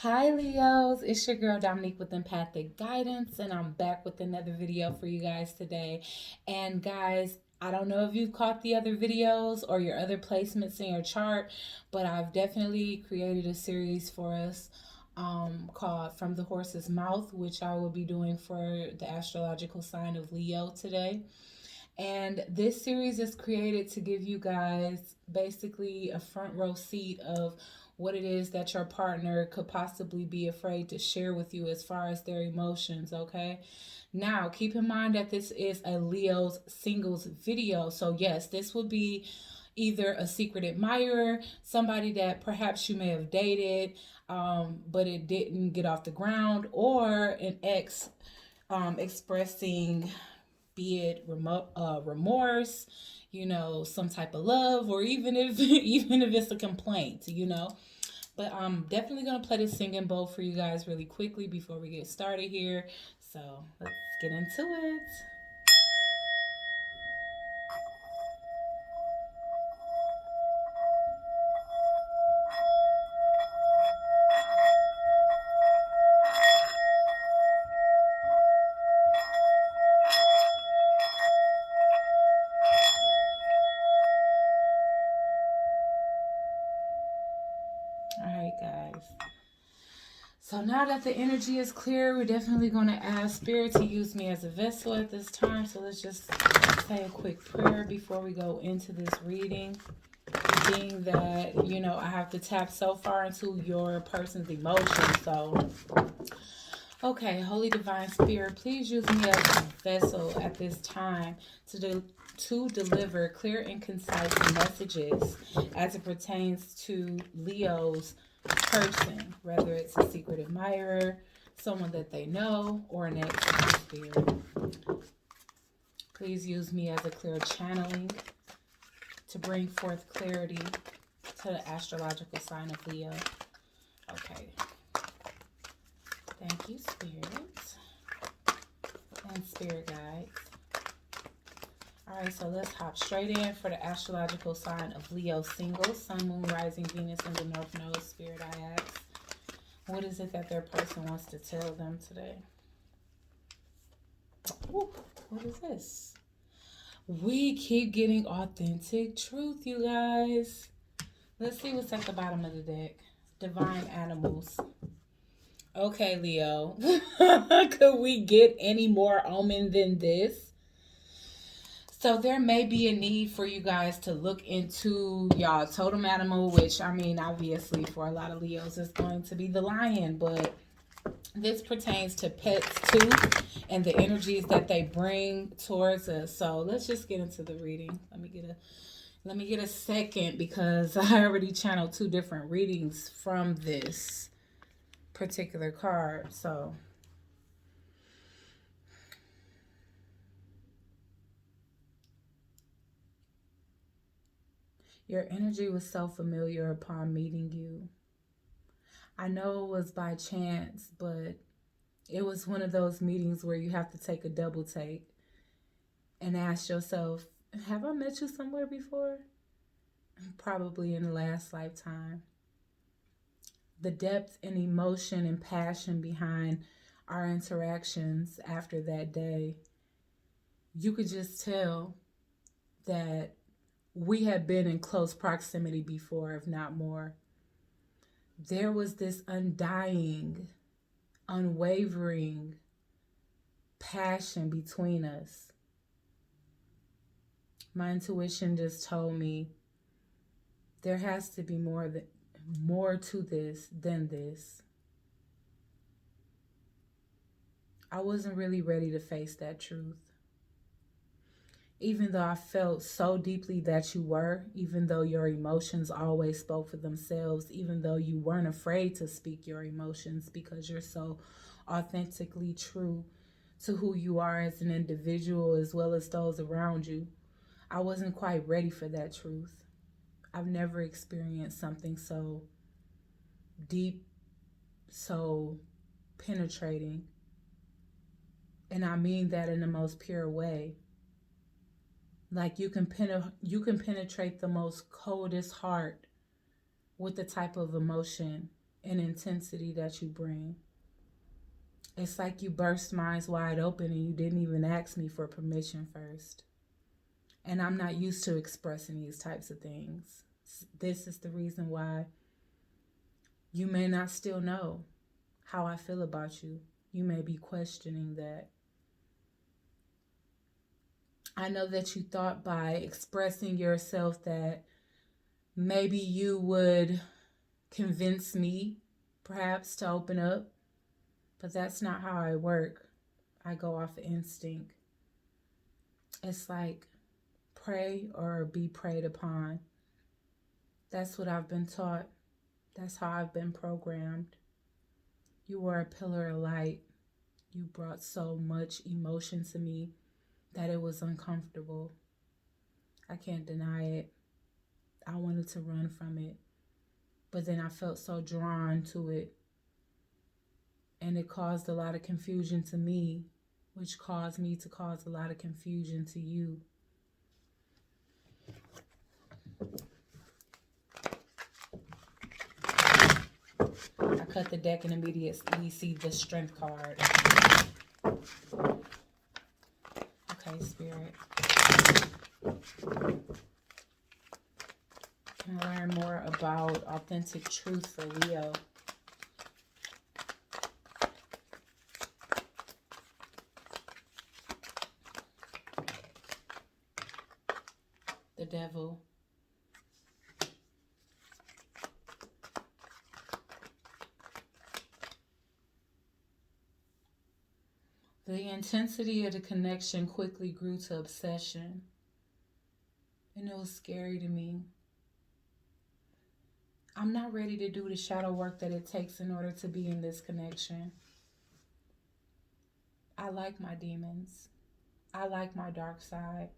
Hi Leos, it's your girl Dominique with Empathic Guidance, and I'm back with another video for you guys today. And guys, I don't know if you've caught the other videos or your other placements in your chart, but I've definitely created a series for us called From the Horse's Mouth, which I will be doing for the astrological sign of Leo today. And this series is created to give you guys basically a front row seat of what it is that your partner could possibly be afraid to share with you as far as their emotions, okay? Now, keep in mind that this is a Leo's singles video. So, yes, this will be either a secret admirer, somebody that perhaps you may have dated, but it didn't get off the ground, or an ex expressing be it remorse, some type of love, or even if even if it's a complaint. But I'm definitely gonna play the singing bowl for you guys really quickly before we get started here. So let's get into it. All right, guys. So now that the energy is clear, we're definitely going to ask Spirit to use me as a vessel at this time. So let's just say a quick prayer before we go into this reading. Being that, I have to tap so far into your person's emotions. So, okay, Holy Divine Spirit, please use me as a vessel at this time to deliver clear and concise messages as it pertains to Leo's person, whether it's a secret admirer, someone that they know, or an ex spirit. Please use me as a clear channeling to bring forth clarity to the astrological sign of Leo. Okay. Thank you, Spirit and Spirit Guides. Alright, so let's hop straight in for the astrological sign of Leo single, Sun, Moon, Rising, Venus in the North Node. Spirit, I ask, what is it that their person wants to tell them today? Ooh, what is this? We keep getting authentic truth, you guys. Let's see what's at the bottom of the deck. Divine animals. Okay, Leo. Could we get any more omen than this? So there may be a need for you guys to look into y'all totem animal, which I mean, obviously for a lot of Leos is going to be the lion, but this pertains to pets too and the energies that they bring towards us. So let's just get into the reading. Let me get a second because I already channeled two different readings from this particular card. So your energy was so familiar upon meeting you. I know it was by chance, but it was one of those meetings where you have to take a double take and ask yourself, have I met you somewhere before? Probably in the last lifetime. The depth and emotion and passion behind our interactions after that day, you could just tell that we had been in close proximity before, if not more. There was this undying, unwavering passion between us. My intuition just told me there has to be more to this than this. I wasn't really ready to face that truth. Even though I felt so deeply that you were, even though your emotions always spoke for themselves, even though you weren't afraid to speak your emotions because you're so authentically true to who you are as an individual as well as those around you, I wasn't quite ready for that truth. I've never experienced something so deep, so penetrating. And I mean that in the most pure way. Like you can penetrate the most coldest heart with the type of emotion and intensity that you bring. It's like you burst mine wide open and you didn't even ask me for permission first. And I'm not used to expressing these types of things. This is the reason why you may not still know how I feel about you. You may be questioning that. I know that you thought by expressing yourself that maybe you would convince me, perhaps, to open up. But that's not how I work. I go off of instinct. It's like pray or be preyed upon. That's what I've been taught. That's how I've been programmed. You were a pillar of light. You brought so much emotion to me that it was uncomfortable. I can't deny it. I wanted to run from it. But then I felt so drawn to it. And it caused a lot of confusion to me, which caused me to cause a lot of confusion to you. I cut the deck and immediately see the Strength card. Okay, Spirit. Can I learn more about authentic truth for Leo? The Devil. The intensity of the connection quickly grew to obsession, and it was scary to me. I'm not ready to do the shadow work that it takes in order to be in this connection. I like my demons. I like my dark side.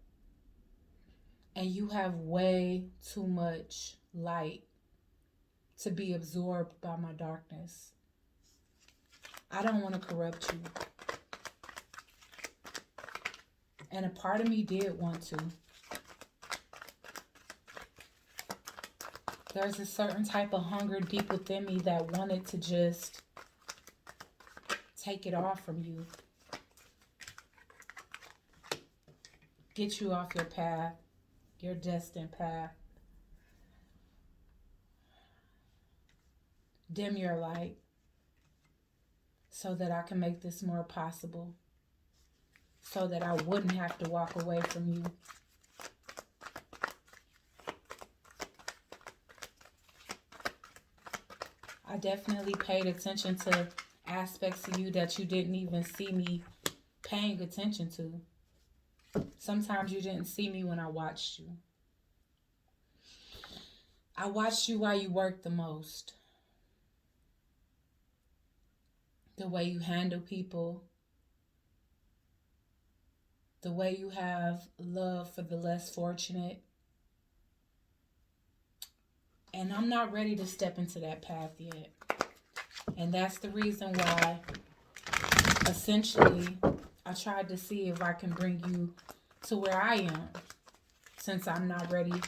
And you have way too much light to be absorbed by my darkness. I don't want to corrupt you. And a part of me did want to. There's a certain type of hunger deep within me that wanted to just take it off from you. Get you off your path, your destined path. Dim your light so that I can make this more possible. So that I wouldn't have to walk away from you. I definitely paid attention to aspects of you that you didn't even see me paying attention to. Sometimes you didn't see me when I watched you. I watched you while you worked the most. The way you handle people. The way you have love for the less fortunate. And I'm not ready to step into that path yet. And that's the reason why, essentially, I tried to see if I can bring you to where I am, since I'm not ready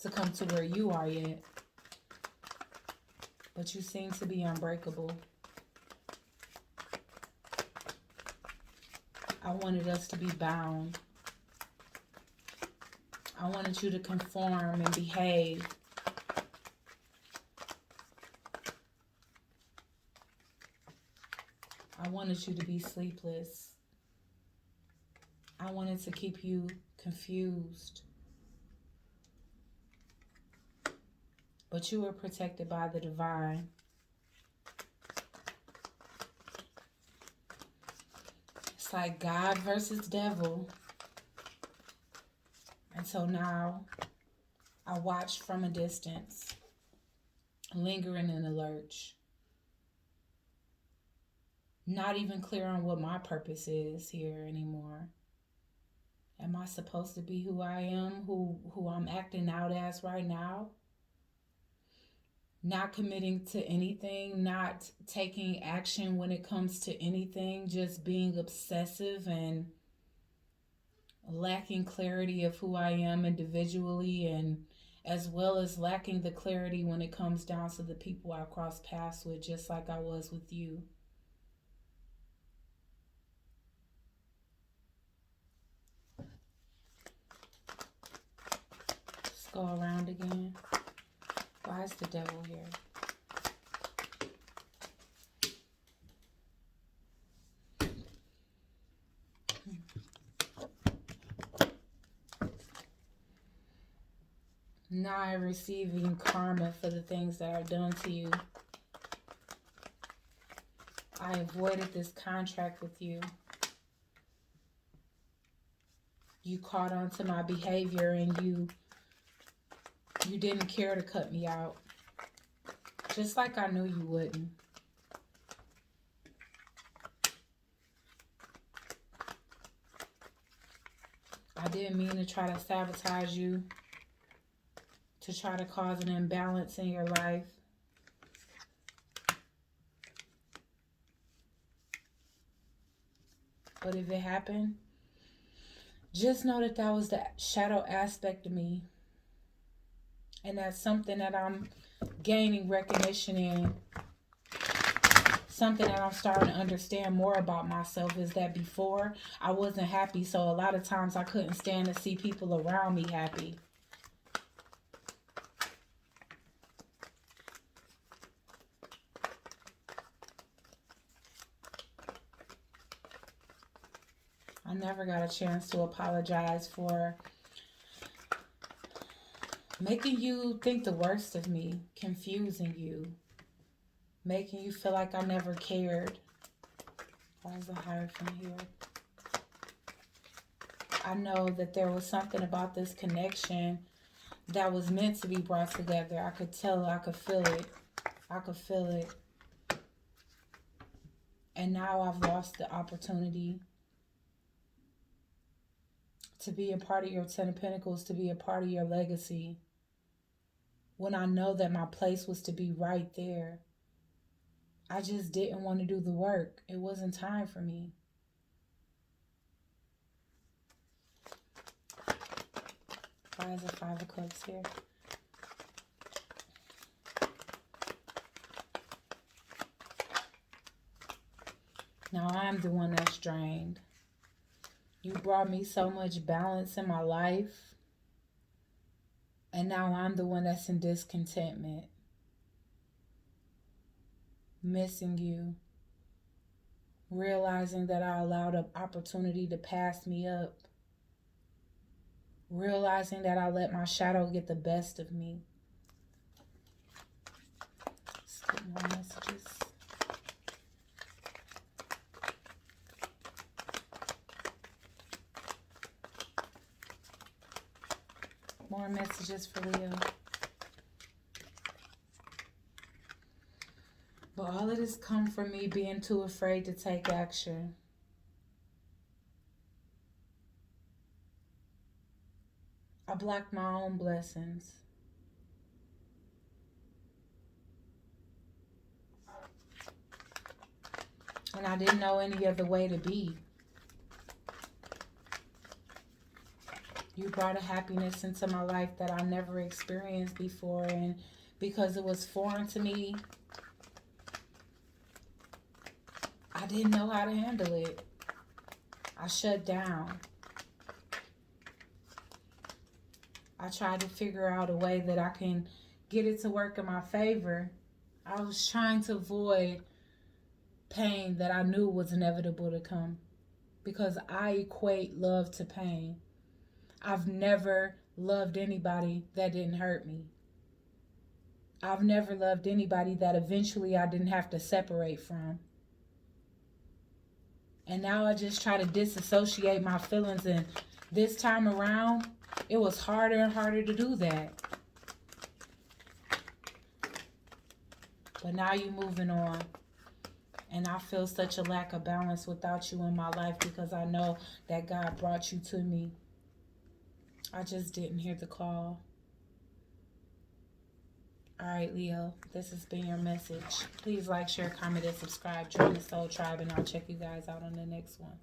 to come to where you are yet. But you seem to be unbreakable. I wanted us to be bound. I wanted you to conform and behave. I wanted you to be sleepless. I wanted to keep you confused. But you were protected by the divine. It's like God versus devil. And so now I watch from a distance, lingering in a lurch. Not even clear on what my purpose is here anymore. Am I supposed to be who I am, who I'm acting out as right now? Not committing to anything, not taking action when it comes to anything, just being obsessive and lacking clarity of who I am individually and as well as lacking the clarity when it comes down to the people I cross paths with, just like I was with you. Let's go around again. Why is the devil here? Now I'm receiving karma for the things that I've done to you. I avoided this contract with you. You caught on to my behavior and you didn't care to cut me out. Just like I knew you wouldn't. I didn't mean to try to sabotage you, to try to cause an imbalance in your life. But if it happened, just know that that was the shadow aspect of me. And that's something that I'm gaining recognition in. Something that I'm starting to understand more about myself is that before I wasn't happy, so a lot of times I couldn't stand to see people around me happy. I never got a chance to apologize for making you think the worst of me, confusing you, making you feel like I never cared. Why is it higher from here? I know that there was something about this connection that was meant to be brought together. I could tell, I could feel it. I could feel it. And now I've lost the opportunity to be a part of your Ten of Pentacles, to be a part of your legacy. When I know that my place was to be right there. I just didn't want to do the work. It wasn't time for me. Why is it Five of Cups here? Now I'm the one that's drained. You brought me so much balance in my life. And now I'm the one that's in discontentment. Missing you. Realizing that I allowed an opportunity to pass me up. Realizing that I let my shadow get the best of me. Let's get more messages. More messages for Leo. But all of this come from me being too afraid to take action. I blocked my own blessings. And I didn't know any other way to be. You brought a happiness into my life that I never experienced before. And because it was foreign to me, I didn't know how to handle it. I shut down. I tried to figure out a way that I can get it to work in my favor. I was trying to avoid pain that I knew was inevitable to come. Because I equate love to pain. I've never loved anybody that didn't hurt me. I've never loved anybody that eventually I didn't have to separate from. And now I just try to disassociate my feelings, and this time around, it was harder and harder to do that. But now you're moving on. And I feel such a lack of balance without you in my life because I know that God brought you to me. I just didn't hear the call. All right, Leo, this has been your message. Please like, share, comment, and subscribe. Join the Soul Tribe, and I'll check you guys out on the next one.